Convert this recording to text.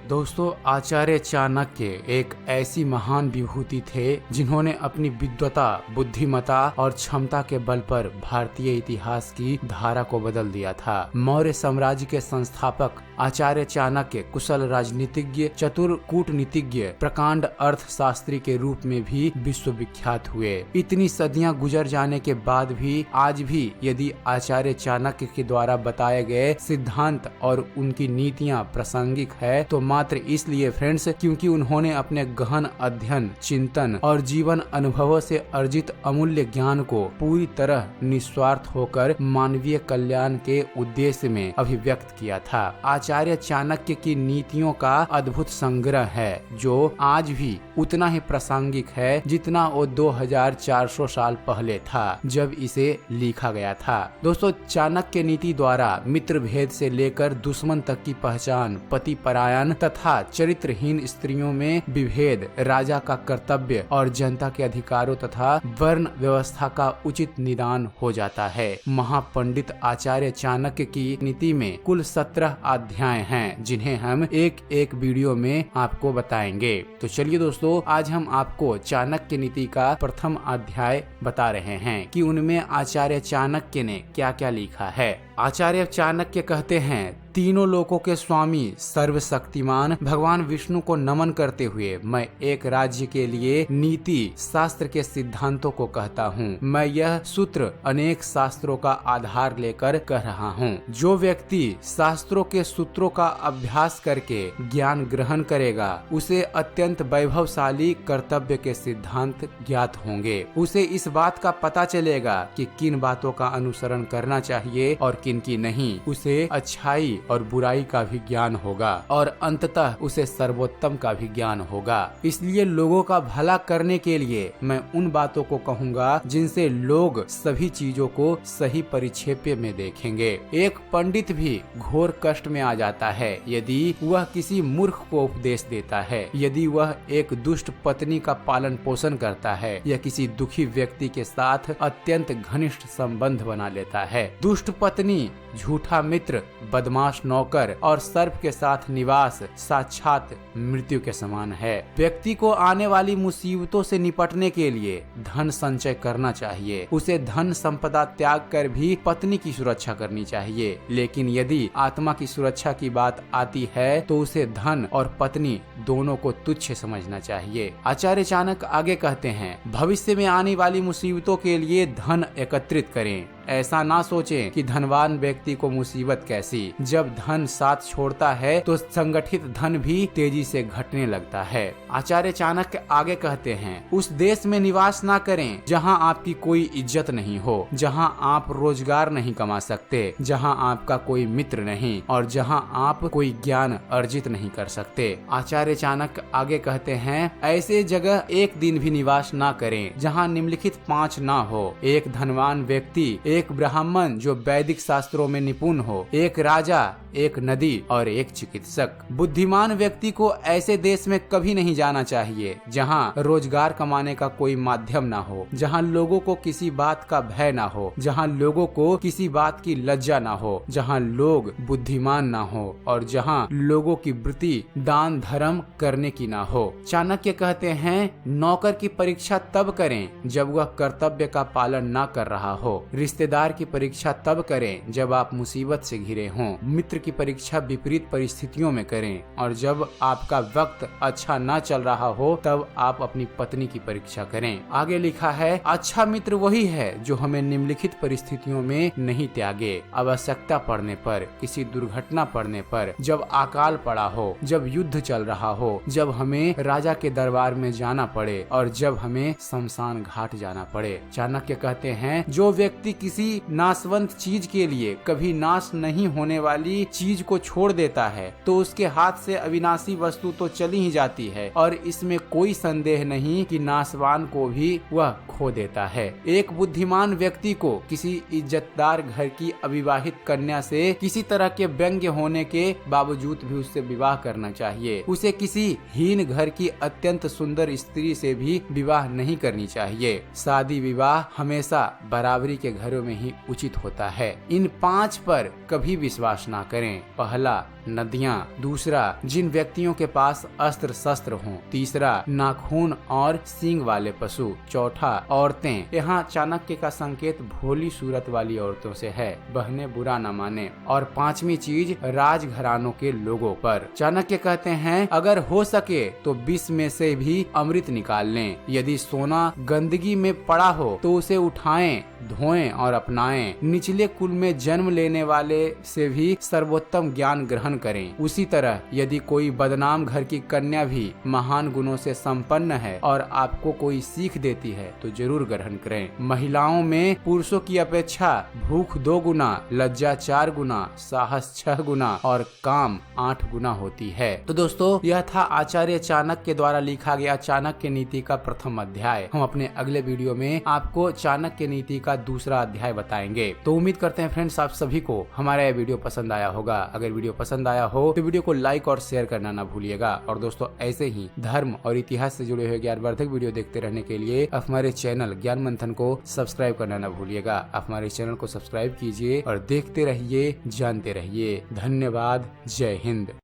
दोस्तों, आचार्य चाणक्य एक ऐसी महान विभूति थे जिन्होंने अपनी विद्वता, बुद्धिमता और क्षमता के बल पर भारतीय इतिहास की धारा को बदल दिया था। मौर्य साम्राज्य के संस्थापक आचार्य चाणक्य कुशल राजनीतिज्ञ, चतुर कूटनीतिज्ञ, प्रकांड अर्थशास्त्री के रूप में भी विश्वविख्यात हुए। इतनी सदियां गुजर जाने के बाद भी आज भी यदि आचार्य चाणक्य के द्वारा बताए गए सिद्धांत और उनकी नीतियां प्रासंगिक है तो मात्र इसलिए फ्रेंड्स क्योंकि उन्होंने अपने गहन अध्ययन, चिंतन और जीवन अनुभवों से अर्जित अमूल्य ज्ञान को पूरी तरह निस्वार्थ होकर मानवीय कल्याण के उद्देश्य में अभिव्यक्त किया था। आचार्य चाणक्य की नीतियों का अद्भुत संग्रह है जो आज भी उतना ही प्रासंगिक है जितना वो 2400 साल पहले था जब इसे लिखा गया था। दोस्तों, चाणक्य नीति द्वारा मित्र भेद से लेकर दुश्मन तक की पहचान, पति परायण तथा चरित्रहीन स्त्रियों में विभेद, राजा का कर्तव्य और जनता के अधिकारों तथा वर्ण व्यवस्था का उचित निदान हो जाता है। महापंडित आचार्य चाणक्य की नीति में कुल 17 अध्याय हैं जिन्हें हम एक एक वीडियो में आपको बताएंगे। तो चलिए दोस्तों, आज हम आपको चाणक्य नीति का प्रथम अध्याय बता रहे हैं कि उनमें आचार्य चाणक्य ने क्या क्या लिखा है। आचार्य चाणक्य कहते हैं, तीनों लोकों के स्वामी सर्वशक्तिमान भगवान विष्णु को नमन करते हुए मैं एक राज्य के लिए नीति शास्त्र के सिद्धांतों को कहता हूँ। मैं यह सूत्र अनेक शास्त्रों का आधार लेकर कह रहा हूँ। जो व्यक्ति शास्त्रों के सूत्रों का अभ्यास करके ज्ञान ग्रहण करेगा उसे अत्यंत वैभवशाली कर्तव्य के सिद्धांत ज्ञात होंगे। उसे इस बात का पता चलेगा कि किन बातों का अनुसरण करना चाहिए और किन की नहीं। उसे अच्छाई और बुराई का भी ज्ञान होगा और अंततः उसे सर्वोत्तम का भी ज्ञान होगा। इसलिए लोगों का भला करने के लिए मैं उन बातों को कहूँगा जिनसे लोग सभी चीजों को सही परिप्रेक्ष्य में देखेंगे। एक पंडित भी घोर कष्ट में आ जाता है यदि वह किसी मूर्ख को उपदेश देता है, यदि वह एक दुष्ट पत्नी का पालन पोषण करता है या किसी दुखी व्यक्ति के साथ अत्यंत घनिष्ठ संबंध बना लेता है। दुष्ट पत्नी, झूठा मित्र, बदमाश नौकर और सर्प के साथ निवास साक्षात मृत्यु के समान है। व्यक्ति को आने वाली मुसीबतों से निपटने के लिए धन संचय करना चाहिए। उसे धन संपदा त्याग कर भी पत्नी की सुरक्षा करनी चाहिए। लेकिन यदि आत्मा की सुरक्षा की बात आती है तो उसे धन और पत्नी दोनों को तुच्छ समझना चाहिए। आचार्य चाणक्य आगे कहते हैं, भविष्य में आने वाली मुसीबतों के लिए धन एकत्रित करें। ऐसा ना सोचें कि धनवान व्यक्ति को मुसीबत कैसी। जब धन साथ छोड़ता है तो संगठित धन भी तेजी से घटने लगता है। आचार्य चाणक्य आगे कहते हैं, उस देश में निवास ना करें जहां आपकी कोई इज्जत नहीं हो, जहां आप रोजगार नहीं कमा सकते, जहां आपका कोई मित्र नहीं और जहां आप कोई ज्ञान अर्जित नहीं कर सकते। आचार्य चाणक्य आगे कहते हैं, ऐसे जगह एक दिन भी निवास ना करें जहां निम्नलिखित 5 ना हो। एक धनवान व्यक्ति, एक ब्राह्मण जो वैदिक शास्त्रों में निपुण हो, एक राजा, एक नदी और एक चिकित्सक। बुद्धिमान व्यक्ति को ऐसे देश में कभी नहीं जाना चाहिए जहां रोजगार कमाने का कोई माध्यम ना हो, जहां लोगों को किसी बात का भय ना हो, जहां लोगों को किसी बात की लज्जा ना हो, जहां लोग बुद्धिमान ना हो और जहां लोगों की वृत्ति दान धर्म करने की ना हो। चाणक्य कहते हैं, नौकर की परीक्षा तब करें जब वह कर्तव्य का पालन ना कर रहा हो। रिश्तेदार की परीक्षा तब करें जब आप मुसीबत से घिरे हों। मित्र की परीक्षा विपरीत परिस्थितियों में करें और जब आपका वक्त अच्छा ना चल रहा हो तब आप अपनी पत्नी की परीक्षा करें। आगे लिखा है, अच्छा मित्र वही है जो हमें निम्नलिखित परिस्थितियों में नहीं त्यागे। आवश्यकता पड़ने पर, किसी दुर्घटना पड़ने पर, जब अकाल पड़ा हो, जब युद्ध चल रहा हो, जब हमें राजा के दरबार में जाना पड़े और जब हमें शमशान घाट जाना पड़े। चाणक्य कहते हैं, जो व्यक्ति किसी नाशवंत चीज के लिए कभी नाश नहीं होने वाली चीज को छोड़ देता है तो उसके हाथ से अविनाशी वस्तु तो चली ही जाती है और इसमें कोई संदेह नहीं कि नाशवान को भी वह खो देता है। एक बुद्धिमान व्यक्ति को किसी इज्जतदार घर की अविवाहित कन्या से किसी तरह के व्यंग्य होने के बावजूद भी उससे विवाह करना चाहिए। उसे किसी हीन घर की अत्यंत सुंदर स्त्री से भी विवाह नहीं करनी चाहिए। शादी विवाह हमेशा बराबरी के घरों मात्रा में ही उचित होता है। इन 5 पर कभी विश्वास ना करें। पहला, नदियाँ। दूसरा, जिन व्यक्तियों के पास अस्त्र शस्त्र हों। तीसरा, नाखून और सींग वाले पशु। चौथा, औरतें। यहाँ चाणक्य का संकेत भोली सूरत वाली औरतों से है, बहने बुरा न माने। और 5वीं चीज, राजघरानों के लोगों पर। चाणक्य कहते हैं, अगर हो सके तो विष में से भी अमृत निकाल लें। यदि सोना गंदगी में पड़ा हो तो उसे उठाएं, धोएं और अपनाएं। निचले कुल में जन्म लेने वाले से भी सर्वोत्तम ज्ञान ग्रहण करें। उसी तरह यदि कोई बदनाम घर की कन्या भी महान गुणों से संपन्न है और आपको कोई सीख देती है तो जरूर ग्रहण करें। महिलाओं में पुरुषों की अपेक्षा भूख 2 गुना, लज्जा 4 गुना, साहस 6 गुना और काम 8 गुना होती है। तो दोस्तों, यह था आचार्य चाणक्य द्वारा लिखा गया चाणक्य नीति का प्रथम अध्याय। हम अपने अगले वीडियो में आपको चाणक्य नीति का दूसरा अध्याय बताएंगे। तो उम्मीद करते हैं फ्रेंड्स, आप सभी को हमारा यह वीडियो पसंद आया होगा। अगर वीडियो पसंद आया हो तो वीडियो को लाइक और शेयर करना ना भूलिएगा। और दोस्तों, ऐसे ही धर्म और इतिहास से जुड़े हुए ज्ञानवर्धक वीडियो देखते रहने के लिए हमारे चैनल ज्ञान मंथन को सब्सक्राइब करना ना भूलिएगा। आप हमारे चैनल को सब्सक्राइब कीजिए और देखते रहिए, जानते रहिए। धन्यवाद। जय हिंद।